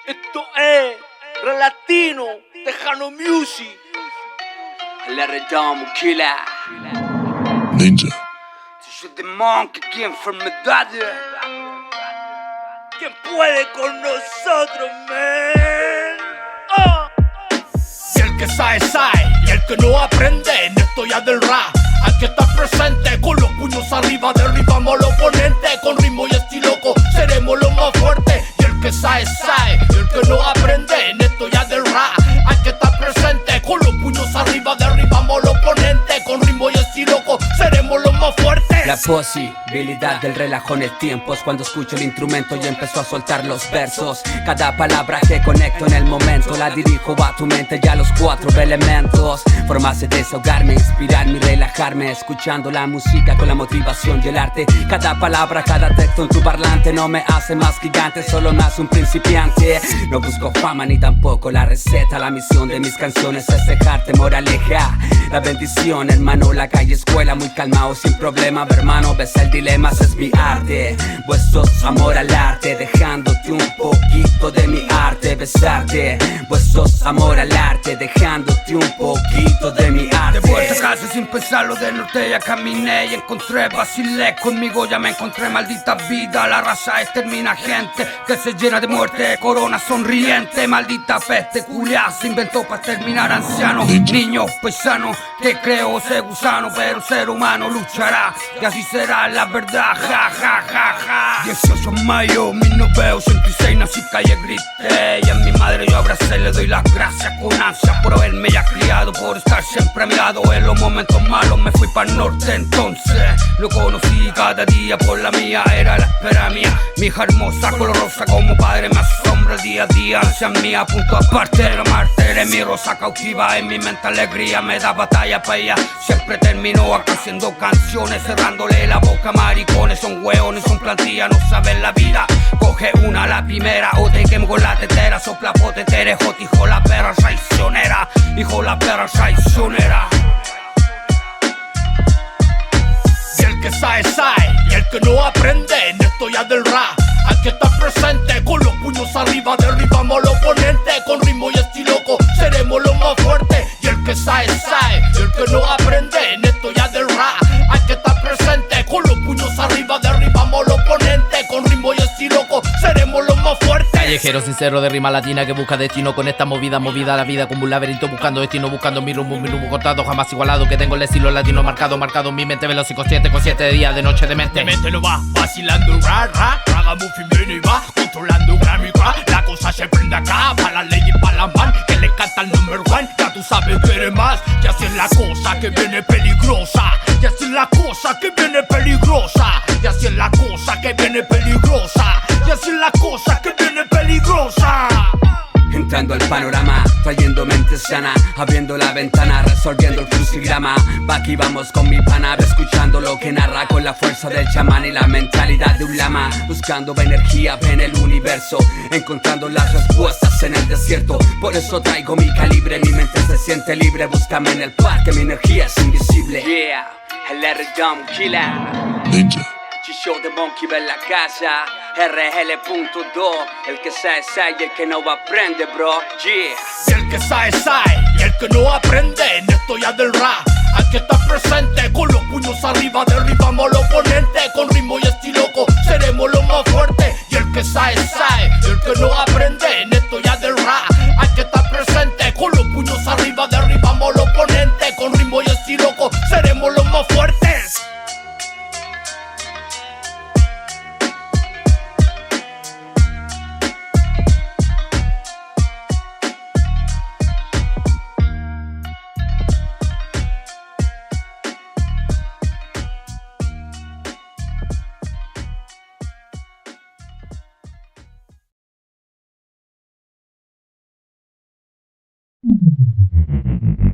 Esto es Relatino, Tejano Music. El R-Dom Killer Ninja. Soy The Monkey, ¿qué enfermedad? ¿Quién puede con nosotros, man? Oh. Y el que sabe, y el que no aprende en esto ya del rap. Hay que estar presente, con los puños arriba, derribamos al oponente. Con ritmo y estilo, seremos los más fuertes. Y el que sabe, y el que no aprende en esto ya del rap. Hay que estar presente, con los puños arriba, derribamos al oponente. Con ritmo y estilo, seremos los más fuertes. La posibilidad del relajo en el tiempo es cuando escucho el instrumento y empezó a soltar los versos. Cada palabra que conecto en el momento la dirijo a tu mente y a los cuatro elementos. Formas de desahogarme, inspirarme y relajarme, escuchando la música con la motivación y el arte. Cada palabra, cada texto en tu parlante no me hace más gigante, solo me hace un principiante. No busco fama ni tampoco la receta, la misión de mis canciones es dejarte moraleja. La bendición, hermano, la calle escuela, muy calmado, sin problema, hermano, ves el dilema, ese es mi arte. Pues sos amor al arte, dejándote un poquito de mi arte, besarte. Pues sos amor al arte, dejándote un poquito de mi arte. De vuelta a casa sin pensarlo, del norte ya caminé y encontré, vacilé conmigo, ya me encontré, maldita vida. La raza extermina gente que se llena de muerte, corona sonriente, maldita peste culia se inventó para terminar anciano. Niño paisano que creo ser gusano, pero el ser humano luchará y así será la verdad, ja ja ja ja. 18 de mayo 1986 nací, calle grité y a mi madre yo abracé, le doy las gracias con ansia por haberme ya criado, por estar siempre a mi lado en los momentos malos. Me fui para el norte entonces, lo conocí cada día por la mía, era la espera mía. Mi hija hermosa, color rosa como padre me asombra el día a día, ansia mía, punto aparte. La Marte eres mi rosa cautiva, en mi mente alegría me da batalla pa' ella. Siempre termino acá haciendo canciones, cerrándole la boca a maricones. Son hueones, son plantillas, no saben la vida. Coge una a la primera o te quemo con la tetera. Sopla potetera, hijo la perra traicionera, hijo la perra traicionera. Y el que sabe, y el que no aprende en esto ya del rap. Hay que estar presente, con los puños arriba, derribamos al oponente. Con ritmo y estilo, seremos los más fuertes. Y el que sabe, y el que no aprende en esto ya del rap. Hay que estar presente, con los puños arriba, derribamos al oponente. Con ritmo y estilo, seremos los más fuertes. Callejero sincero de rima latina que busca destino con esta movida la vida como un laberinto buscando destino, buscando mi rumbo cortado, jamás igualado, que tengo el estilo latino marcado en mi mente, veloz y consciente de día, de noche, de mente. De mente no va, vacilando ragamuffin viene y va, controlando Grammy-Cra. La cosa se prende acá, pa' la ley y pa' la man, que le canta el number one, ya tú sabes que eres más. Y así es la cosa que viene peligrosa, y así es la cosa que viene peligrosa, y así es la cosa que viene peligrosa, y así es la cosa que viene peligrosa. Entrando al panorama, trayendo mente sana, abriendo la ventana, resolviendo el crucigrama. Va aquí vamos con mi pana, escuchando lo que narra con la fuerza del chamán y la mentalidad de un lama. Buscando energía en el universo, encontrando las respuestas en el desierto. Por eso traigo mi calibre, mi mente se siente libre. Búscame en el parque, mi energía es invisible. Yeah, el R-Dom Killer Ninja. Show de Monkey en la casa, RL.2. El que sabe, y el que no aprende, bro. Yeah. Y el que sabe, y el que no aprende en esto ya del rap. Hay que estar presente, con los puños arriba, derribamos al oponente. Con ritmo y estilo, seremos los más fuertes. Y el que sabe, y el que no aprende en esto ya del rap. Hay que estar presente, con los puños arriba, derribamos al oponente. Con ritmo y estilo, seremos los más fuertes. Ninja.